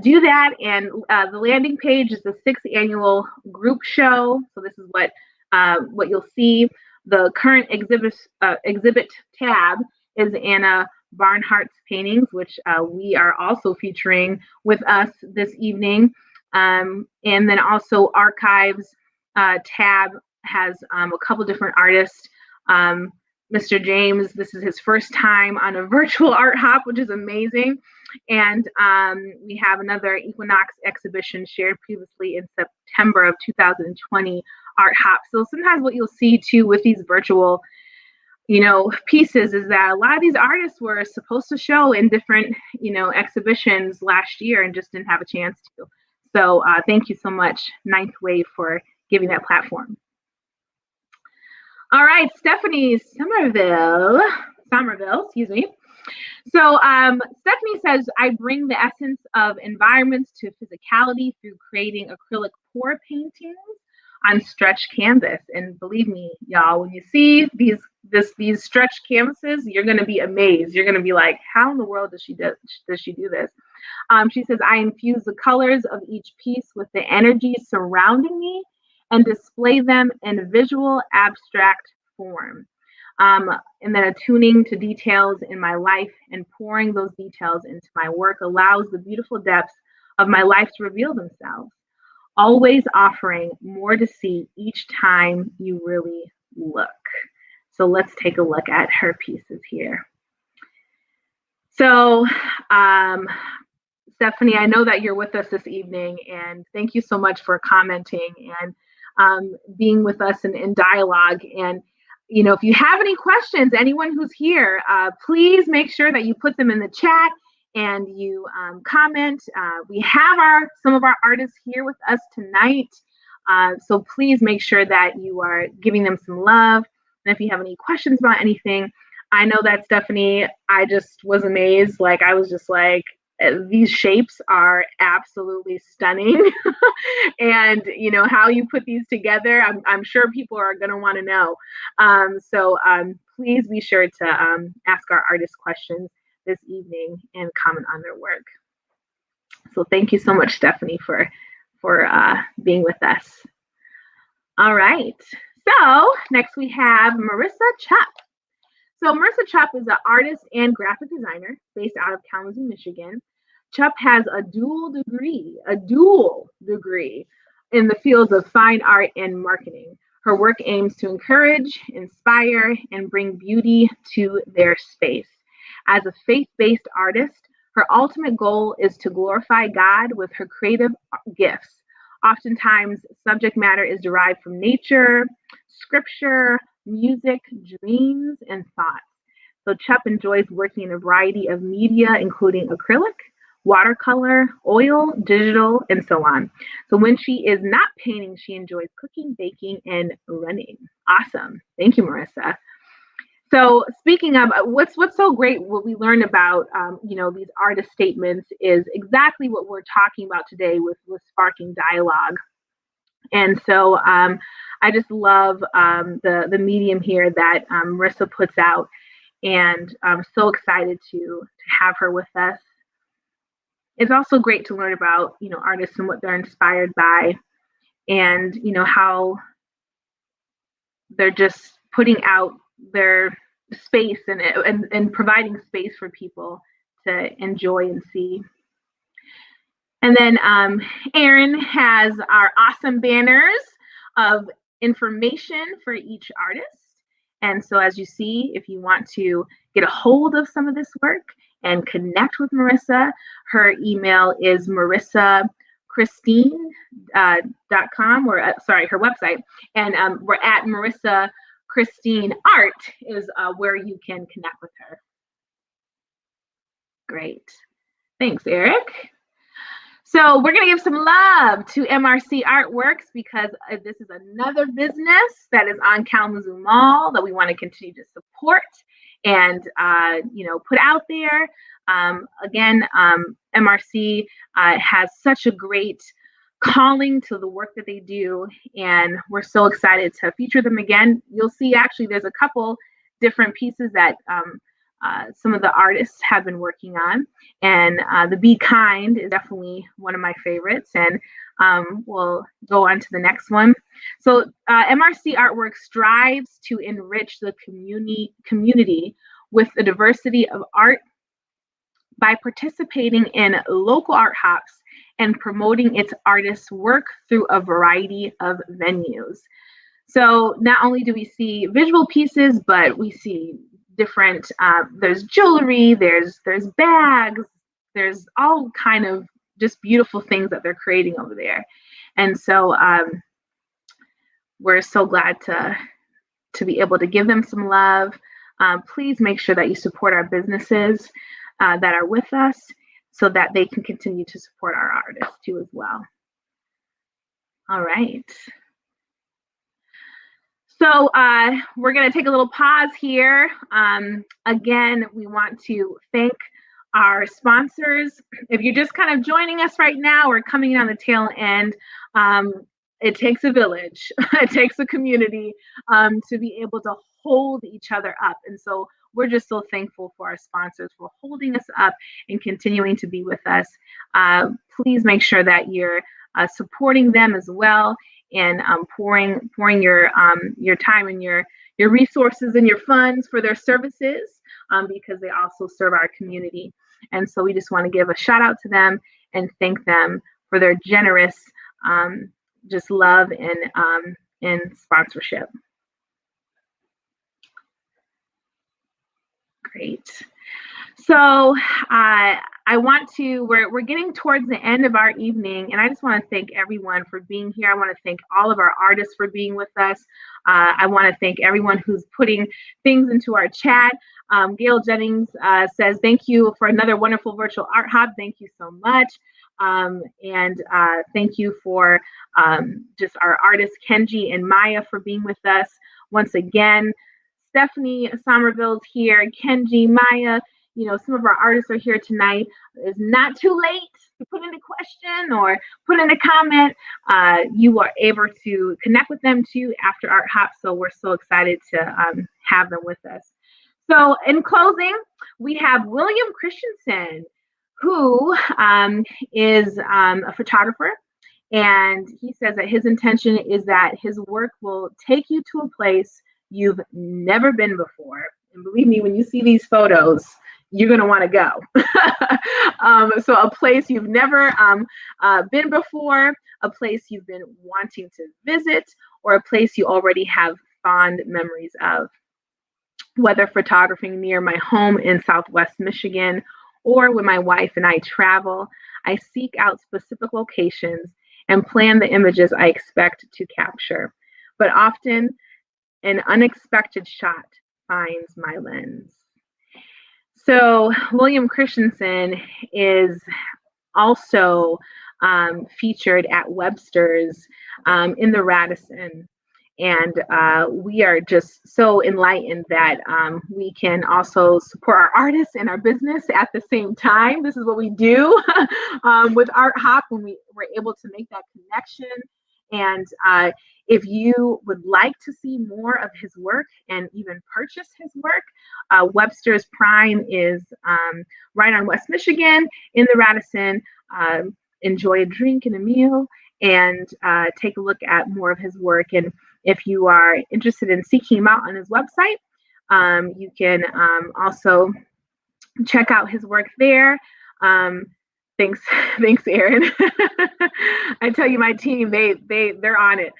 do that. And the landing page is the 6th annual group show. So this is what you'll see. The current exhibit tab is Anna Barnhart's paintings, which we are also featuring with us this evening. And then also archives tab has a couple different artists. Mr. James, this is his first time on a virtual art hop, which is amazing. And we have another Equinox exhibition shared previously in September of 2020 art hop. So sometimes what you'll see too with these virtual pieces is that a lot of these artists were supposed to show in different, exhibitions last year and just didn't have a chance to. So thank you so much, Ninth Wave, for giving that platform. All right, Stephanie Somerville, excuse me. So Stephanie says, I bring the essence of environments to physicality through creating acrylic pour paintings on stretched canvas. And believe me, y'all, when you see these stretched canvases, you're going to be amazed. You're going to be like, how in the world does she do this? She says, I infuse the colors of each piece with the energy surrounding me and display them in a visual abstract form. And then attuning to details in my life and pouring those details into my work allows the beautiful depths of my life to reveal themselves, always offering more to see each time you really look. So let's take a look at her pieces here. So Stephanie, I know that you're with us this evening, and thank you so much for commenting and being with us in dialogue. And if you have any questions, anyone who's here, please make sure that you put them in the chat and you comment. We have some of our artists here with us tonight. So please make sure that you are giving them some love. And if you have any questions about anything, I know that Stephanie, I just was amazed. Like, I was just like, these shapes are absolutely stunning. And how you put these together, I'm sure people are going to want to know. So please be sure to ask our artists questions this evening and comment on their work. So thank you so much, Stephanie, for being with us. All right. So next we have Marissa Chupp. So Marissa Chupp is an artist and graphic designer based out of Kalamazoo, Michigan. Chupp has a dual degree in the fields of fine art and marketing. Her work aims to encourage, inspire, and bring beauty to their space. As a faith-based artist, her ultimate goal is to glorify God with her creative gifts. Oftentimes, subject matter is derived from nature, scripture, music, dreams, and thoughts. So Chupp enjoys working in a variety of media, including acrylic, watercolor, oil, digital, and so on. So when she is not painting, she enjoys cooking, baking, and running. Awesome. Thank you, Marissa. So speaking of what's so great, what we learned about, these artist statements is exactly what we're talking about today with sparking dialogue. And so I just love the medium here that Marissa puts out, and I'm so excited to have her with us. It's also great to learn about, artists and what they're inspired by, and, how they're just putting out their space and providing space for people to enjoy and see. And then Erin has our awesome banners of information for each artist. And so as you see, if you want to get a hold of some of this work and connect with Marissa, her email is marissachristine.com, or her website. And we're at Marissa Christine Art is where you can connect with her. Great. Thanks, Eric. So we're going to give some love to MRC Artworks, because this is another business that is on Kalamazoo Mall that we want to continue to support and, put out there. Again, MRC has such a great calling to the work that they do, and we're so excited to feature them again. You'll see actually there's a couple different pieces that some of the artists have been working on, and the Be Kind is definitely one of my favorites, and we'll go on to the next one. So MRC Artwork strives to enrich the community with the diversity of art by participating in local art hops and promoting its artists' work through a variety of venues. So not only do we see visual pieces, but we see different, there's jewelry, there's bags, there's all kind of just beautiful things that they're creating over there. And so we're so glad to be able to give them some love. Please make sure that you support our businesses that are with us, so that they can continue to support our artists too as well. All right. So we're going to take a little pause here. Again, we want to thank our sponsors. If you're just kind of joining us right now or coming in on the tail end, it takes a village. It takes a community to be able to hold each other up. And so we're just so thankful for our sponsors for holding us up and continuing to be with us. Please make sure that you're supporting them as well, and pouring your time and your resources and your funds for their services, because they also serve our community. And so we just want to give a shout out to them and thank them for their generous just love and sponsorship. Great. So we're getting towards the end of our evening, and I just want to thank everyone for being here. I want to thank all of our artists for being with us. I want to thank everyone who's putting things into our chat. Gail Jennings says, thank you for another wonderful virtual art hub. Thank you so much. And thank you for just our artists, Kenji and Maya, for being with us once again. Stephanie Somerville's here, Kenji, Maya, some of our artists are here tonight. It's not too late to put in a question or put in a comment. You are able to connect with them too after Art Hop. So we're so excited to have them with us. So in closing, we have William Christensen, who is a photographer. And he says that his intention is that his work will take you to a place you've never been before. And believe me, when you see these photos, you're going to want to go. So a place you've never been before, a place you've been wanting to visit, or a place you already have fond memories of. Whether photographing near my home in Southwest Michigan or when my wife and I travel, I seek out specific locations and plan the images I expect to capture. But often, an unexpected shot finds my lens. So William Christensen is also featured at Webster's in the Radisson. And we are just so enlightened that we can also support our artists and our business at the same time. This is what we do with Art Hop when we're able to make that connection. And if you would like to see more of his work and even purchase his work, Webster's Prime is right on West Michigan in the Radisson. Enjoy a drink and a meal and take a look at more of his work. And if you are interested in seeking him out on his website, you can also check out his work there. Thanks, Aaron. I tell you, my team, they're on it.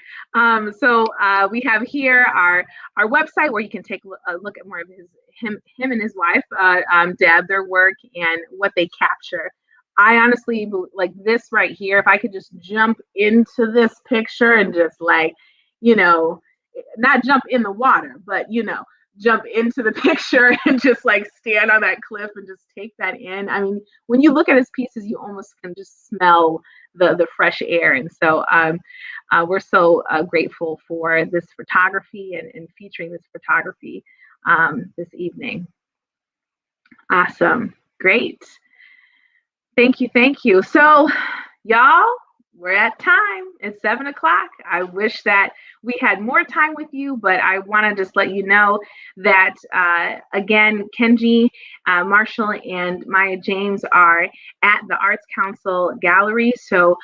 So we have here our website where you can take a look at more of him and his wife, Deb, their work and what they capture. I honestly like this right here. If I could just jump into this picture and just not jump in the water, but jump into the picture and just stand on that cliff and just take that in. I mean, when you look at his pieces, you almost can just smell the fresh air. And so we're so grateful for this photography and featuring this photography this evening. Awesome. Great. Thank you. So y'all, we're at time. It's 7 o'clock. I wish that we had more time with you, but I want to just let you know that, again, Kenji, Marshall, and Maya James are at the Arts Council Gallery. So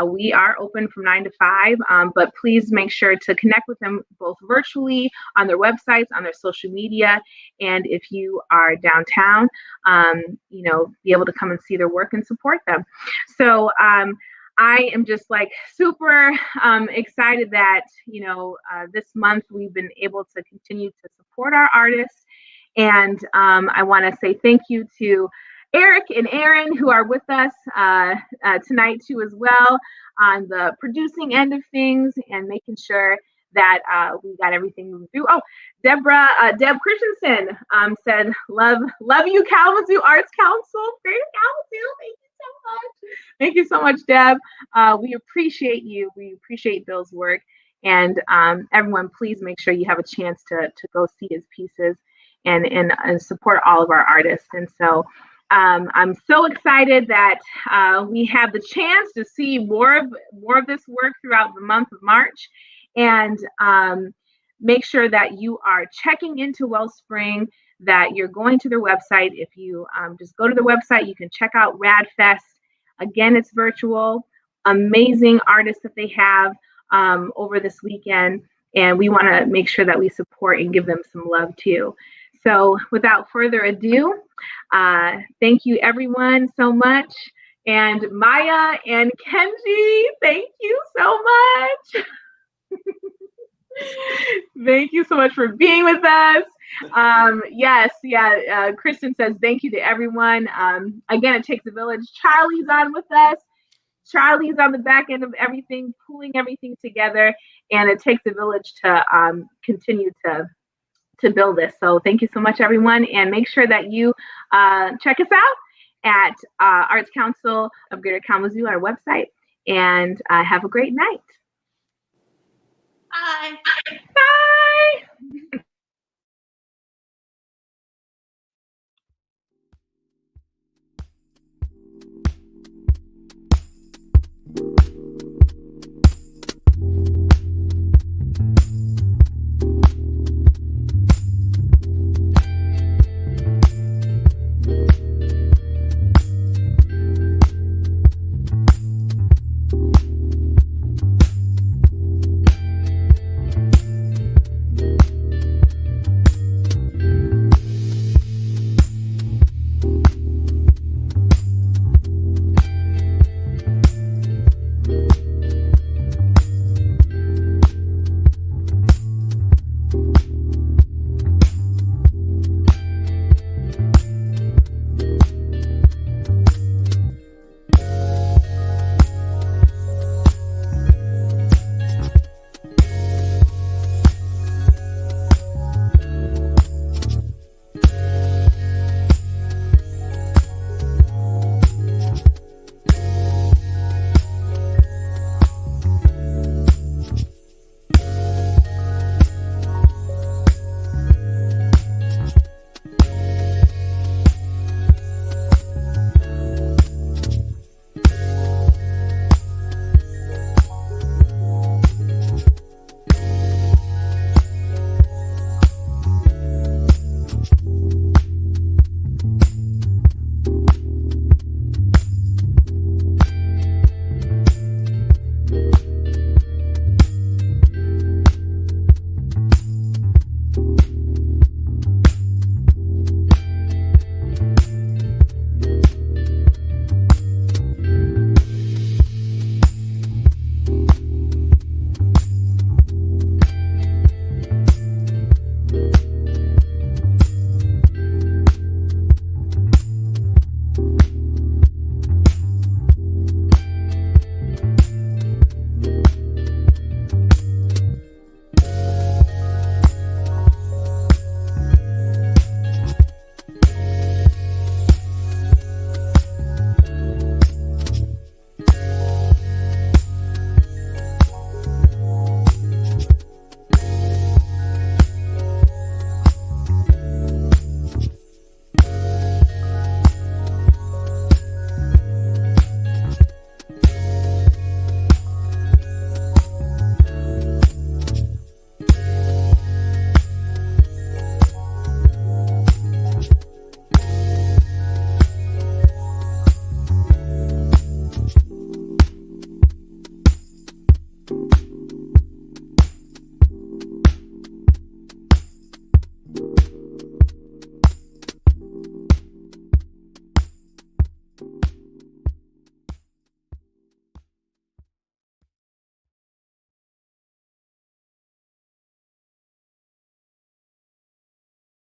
we are open from 9 to 5, but please make sure to connect with them both virtually on their websites, on their social media. And if you are downtown, be able to come and see their work and support them. So I am just super excited that, this month we've been able to continue to support our artists. And I want to say thank you to Eric and Aaron who are with us tonight too as well on the producing end of things and making sure that we got everything moving through. Oh, Deb Christensen said, love you, Kalamazoo Arts Council. Greater Kalamazoo. Thank you so much, Deb. We appreciate you. We appreciate Bill's work. And everyone, please make sure you have a chance to go see his pieces and support all of our artists. And so I'm so excited that we have the chance to see more of this work throughout the month of March. And make sure that you are checking into Wellspring, that you're going to their website. If you just go to the website, you can check out RadFest. Again, it's virtual. Amazing artists that they have over this weekend. And we want to make sure that we support and give them some love too. So without further ado, thank you everyone so much. And Maya and Kenji, thank you so much. Thank you so much for being with us. Yes, yeah. Kristen says thank you to everyone. Again, it takes a village. Charlie's on with us. Charlie's on the back end of everything, pulling everything together, and it takes a village to continue to build this. So thank you so much, everyone, and make sure that you check us out at Arts Council of Greater Kalamazoo, our website, and have a great night. Bye. Bye.